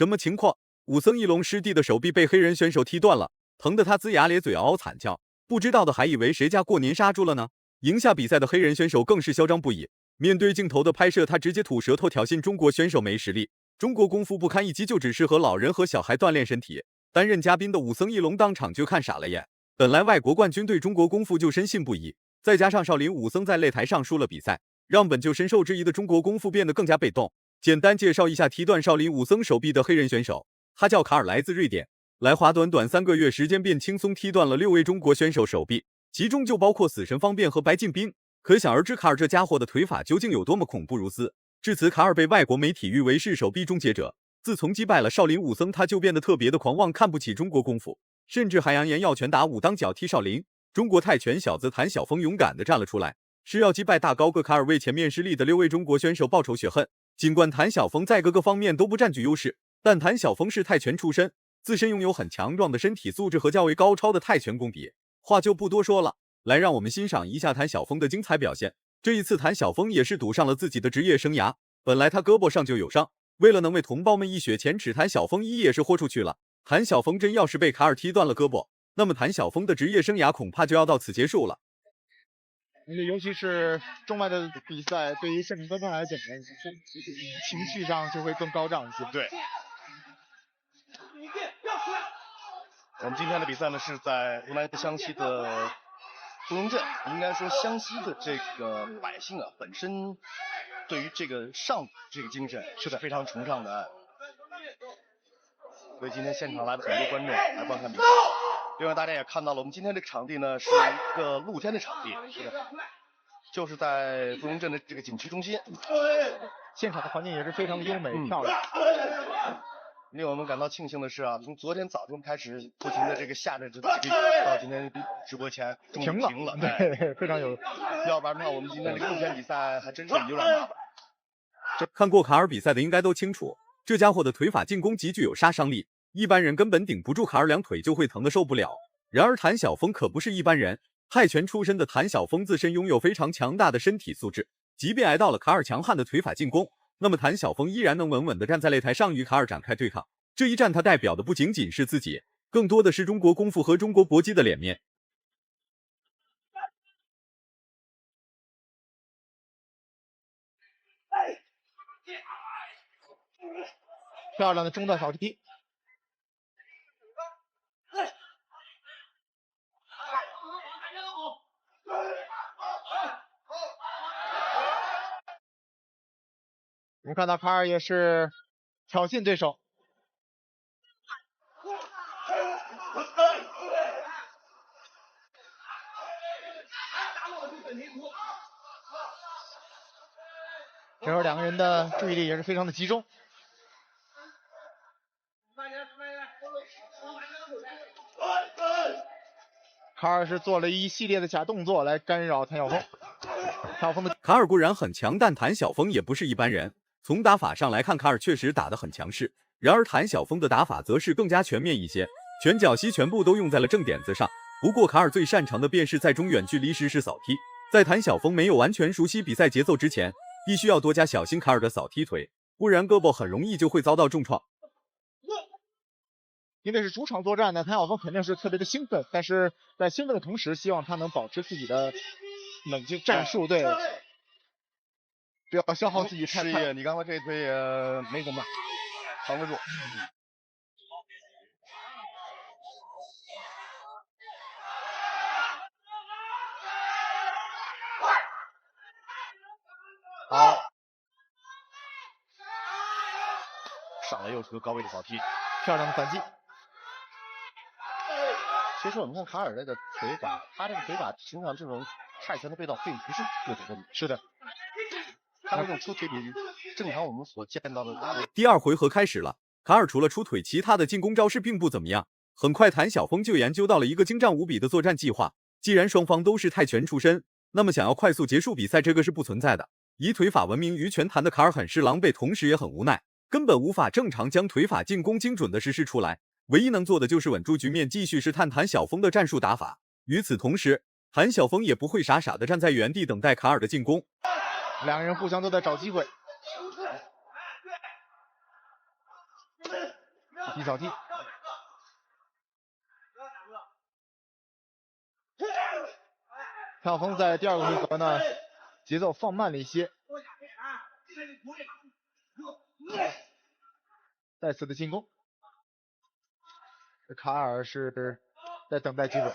什么情况？武僧一龙师弟的手臂被黑人选手踢断了，疼得他龇牙咧嘴，嗷嗷惨叫。不知道的还以为谁家过年杀猪了呢。赢下比赛的黑人选手更是嚣张不已，面对镜头的拍摄，他直接吐舌头挑衅中国选手没实力。中国功夫不堪一击，就只适合老人和小孩锻炼身体。担任嘉宾的武僧一龙当场就看傻了眼。本来外国冠军对中国功夫就深信不疑，再加上少林武僧在擂台上输了比赛，让本就深受质疑的中国功夫变得更加被动。简单介绍一下踢断少林武僧手臂的黑人选手，他叫卡尔，来自瑞典。来华短短3个月时间便轻松踢断了6位中国选手手臂，其中就包括死神方便和白敬斌。可想而知，卡尔这家伙的腿法究竟有多么恐怖如斯。至此，卡尔被外国媒体誉为是手臂终结者。自从击败了少林武僧，他就变得特别的狂妄，看不起中国功夫，甚至还扬言要拳打武当脚踢少林。中国泰拳小子谭晓峰勇敢地站了出来，是要击败大高个卡尔，为前面失利的6位中国选手报仇雪恨。尽管谭晓峰在各个方面都不占据优势，但谭晓峰是泰拳出身，自身拥有很强壮的身体素质和较为高超的泰拳功底。话就不多说了，来让我们欣赏一下谭晓峰的精彩表现。这一次谭晓峰也是赌上了自己的职业生涯，本来他胳膊上就有伤，为了能为同胞们一雪前耻，谭晓峰也是豁出去了。谭晓峰真要是被卡尔踢断了胳膊，那么谭晓峰的职业生涯恐怕就要到此结束了。尤其是中外的比赛，对于现场观众来讲，情绪上就会更高涨一些。对。我们今天的比赛呢是在湖南湘西的芙蓉镇，应该说湘西的这个百姓啊，本身对于这个上这个精神是非常崇尚的。所以今天现场来了很多观众来观看比赛。另外大家也看到了，我们今天这个场地呢是一个露天的场地，是的，就是在芙蓉镇的这个景区中心。现场的环境也是非常优美漂亮。令我们感到庆幸的是啊，从昨天早晨开始不停的这个下着这个到今天直播前终于停了，对，非常有。要不然的话，我们今天这个露天比赛还真是有点麻烦。看过卡尔比赛的应该都清楚，这家伙的腿法进攻极具有杀伤力，一般人根本顶不住，卡尔两腿就会疼得受不了。然而谭晓峰可不是一般人，泰拳出身的谭晓峰自身拥有非常强大的身体素质，即便挨到了卡尔强悍的腿法进攻，那么谭晓峰依然能稳稳地站在擂台上与卡尔展开对抗。这一战他代表的不仅仅是自己，更多的是中国功夫和中国搏击的脸面。漂亮的中段扫踢。我们看到卡尔也是挑衅对手。这时候两个人的注意力也是非常的集中。卡尔是做了一系列的假动作来干扰谭晓峰。卡尔固然很强，但谭晓峰也不是一般人。从打法上来看，卡尔确实打得很强势，然而谭晓峰的打法则是更加全面一些，拳脚膝全部都用在了正点子上。不过卡尔最擅长的便是在中远距离实施扫踢，在谭晓峰没有完全熟悉比赛节奏之前，必须要多加小心卡尔的扫踢腿，不然胳膊很容易就会遭到重创。因为是主场作战呢，谭晓峰肯定是特别的兴奋，但是在兴奋的同时，希望他能保持自己的冷静战术，对，不要消耗自己太快。你刚才这一推也没怎么扛得住。好，上来又是个高位的扫踢，漂亮的反击。其实我们看卡尔这个腿法，他这个腿法实际上这种泰拳的味道并不是特别的，是的，他这种出腿比正常我们所见到的。第二回合开始了，卡尔除了出腿，其他的进攻招式并不怎么样。很快谭晓峰就研究到了一个精湛无比的作战计划。既然双方都是泰拳出身，那么想要快速结束比赛，这个是不存在的。以腿法闻名于拳坛的卡尔很是狼狈，同时也很无奈，根本无法正常将腿法进攻精准的实施出来。唯一能做的就是稳住局面，继续试探谭晓峰的战术打法。与此同时，谭晓峰也不会傻傻的站在原地等待卡尔的进攻。两个人互相都在找机会。低扫踢。谭晓峰在第2个回合呢，节奏放慢了一些，再次的进攻。卡尔是在等待机会。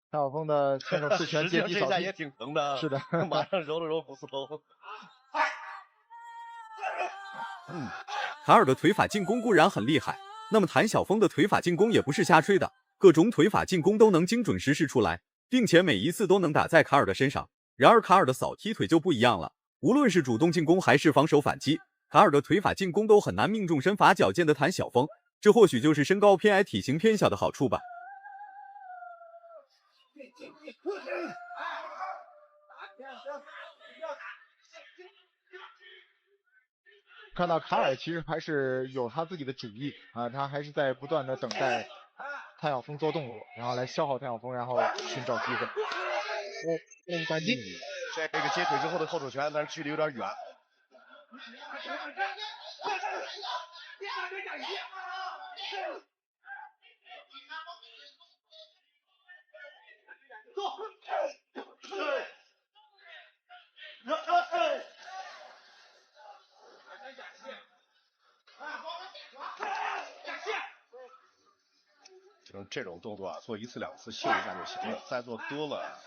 谭晓峰的前手刺拳接低扫踢，这下也挺疼的。是的，马上揉了揉虎四头。卡尔的腿法进攻固然很厉害，那么谭晓峰的腿法进攻也不是瞎吹的，各种腿法进攻都能精准实施出来，并且每一次都能打在卡尔的身上。然而卡尔的扫踢腿就不一样了，无论是主动进攻还是防守反击，卡尔的腿法进攻都很难命中身法矫健的谭晓峰，这或许就是身高偏矮体型偏小的好处吧。看到卡尔其实还是有他自己的主意啊，他还是在不断的等待谭晓峰做动作，然后来消耗谭晓峰，然后寻找机会。反击，这个接腿之后的后手拳，但是距离有点远。就是这种动作啊，做1次2次秀一下就行了，再做多了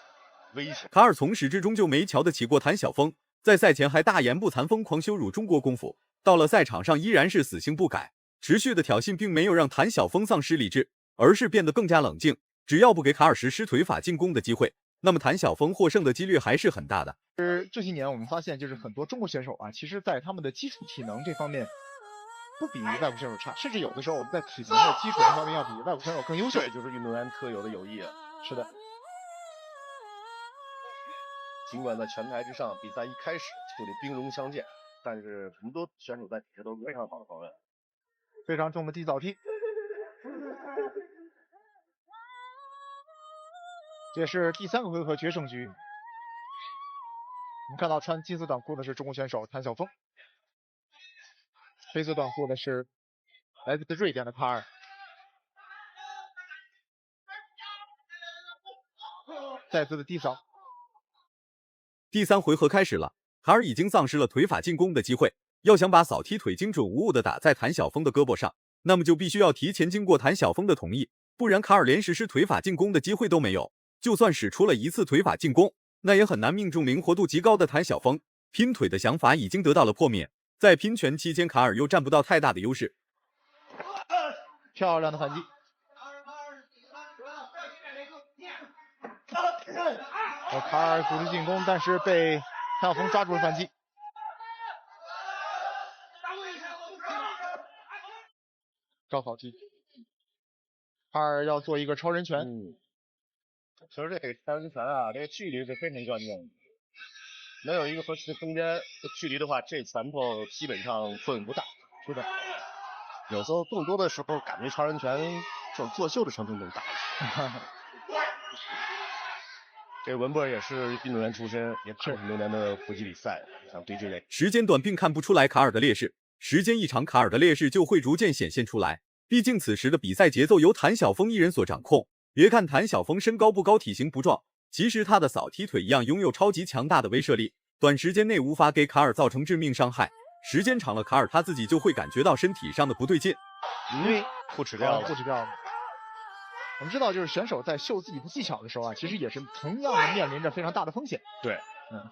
危险。卡尔从始至终就没瞧得起过谭晓峰，在赛前还大言不惭疯狂羞辱中国功夫，到了赛场上依然是死性不改，持续的挑衅并没有让谭晓峰丧失理智，而是变得更加冷静。只要不给卡尔实施腿法进攻的机会，那么谭晓峰获胜的几率还是很大的。这些年我们发现，就是很多中国选手啊，其实在他们的基础体能这方面不比外国选手差，甚至有的时候我们在体型的基础这方面要比外国选手更优秀。这就是运动员特有的友谊啊。是的。尽管在拳台之上，比赛一开始就得兵戎相见，但是很多选手在底下都是非常好的朋友。非常重的低扫踢。这是第3个回合决胜局。我们看到穿金色短裤的是中国选手谭晓峰，黑色短裤的是来自瑞典的卡尔。再次的低扫。第3回合开始了，卡尔已经丧失了腿法进攻的机会，要想把扫踢腿精准无误的打在谭晓峰的胳膊上，那么就必须要提前经过谭晓峰的同意，不然卡尔连实施腿法进攻的机会都没有。就算使出了1次腿法进攻，那也很难命中灵活度极高的谭晓峰。拼腿的想法已经得到了破灭，在拼拳期间卡尔又占不到太大的优势。漂亮的反击。卡尔组织进攻，但是被谭晓峰抓住了反击。高扫踢，卡尔要做一个超人拳。其实这个超人拳啊，这个距离是非常关键的。能有一个合适的空间的距离的话，这拳头基本上作用不大。是的，有时候更多的时候感觉超人拳这种作秀的成分更大。这文博也是运动员出身，也看很多年的搏击比赛，像对这类时间短并看不出来卡尔的劣势，时间一长，卡尔的劣势就会逐渐显现出来。毕竟此时的比赛节奏由谭晓峰一人所掌控。别看谭晓峰身高不高，体型不壮，其实他的扫踢腿一样拥有超级强大的威慑力，短时间内无法给卡尔造成致命伤害。时间长了，卡尔他自己就会感觉到身体上的不对劲。不吃掉了，不吃掉了。我们知道，就是选手在秀自己的技巧的时候啊，其实也是同样的面临着非常大的风险。对，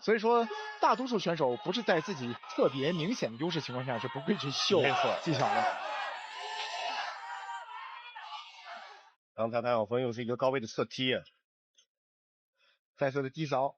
所以说大多数选手不是在自己特别明显的优势情况下是不会去秀技巧的。刚才谭晓峰又是一个高位的侧踢，再次的低扫。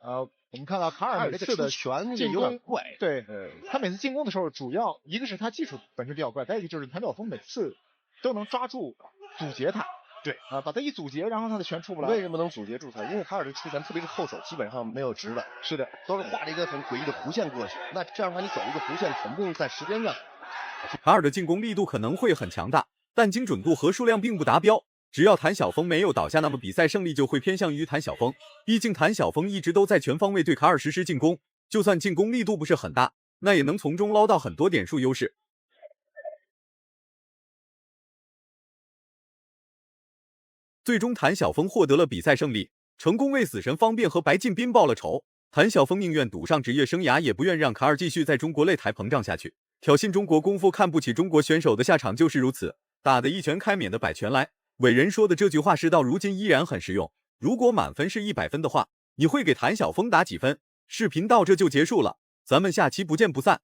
我们看到卡尔每次的拳进攻怪，对，他每次进攻的时候，主要一个是他技术本身比较怪，再一个就是谭晓峰每次都能抓住阻截他。对把他一阻截，然后他的拳出不来。为什么能阻截住他？因为卡尔的出拳，特别是后手，基本上没有直的。是的，都是画了一个很诡异的弧线过去。那这样的话，你走一个弧线，肯定在时间上，卡尔的进攻力度可能会很强大，但精准度和数量并不达标。只要谭晓峰没有倒下，那么比赛胜利就会偏向于谭晓峰。毕竟谭晓峰一直都在全方位对卡尔实施进攻，就算进攻力度不是很大，那也能从中捞到很多点数优势。最终，谭晓峰获得了比赛胜利，成功为死神方便和白敬斌报了仇。谭晓峰宁愿赌上职业生涯，也不愿让卡尔继续在中国擂台膨胀下去。挑衅中国功夫，看不起中国选手的下场就是如此，打得一拳开，免得百拳来。伟人说的这句话事到如今依然很实用。如果满分是100分的话，你会给谭晓峰打几分？视频到这就结束了，咱们下期不见不散。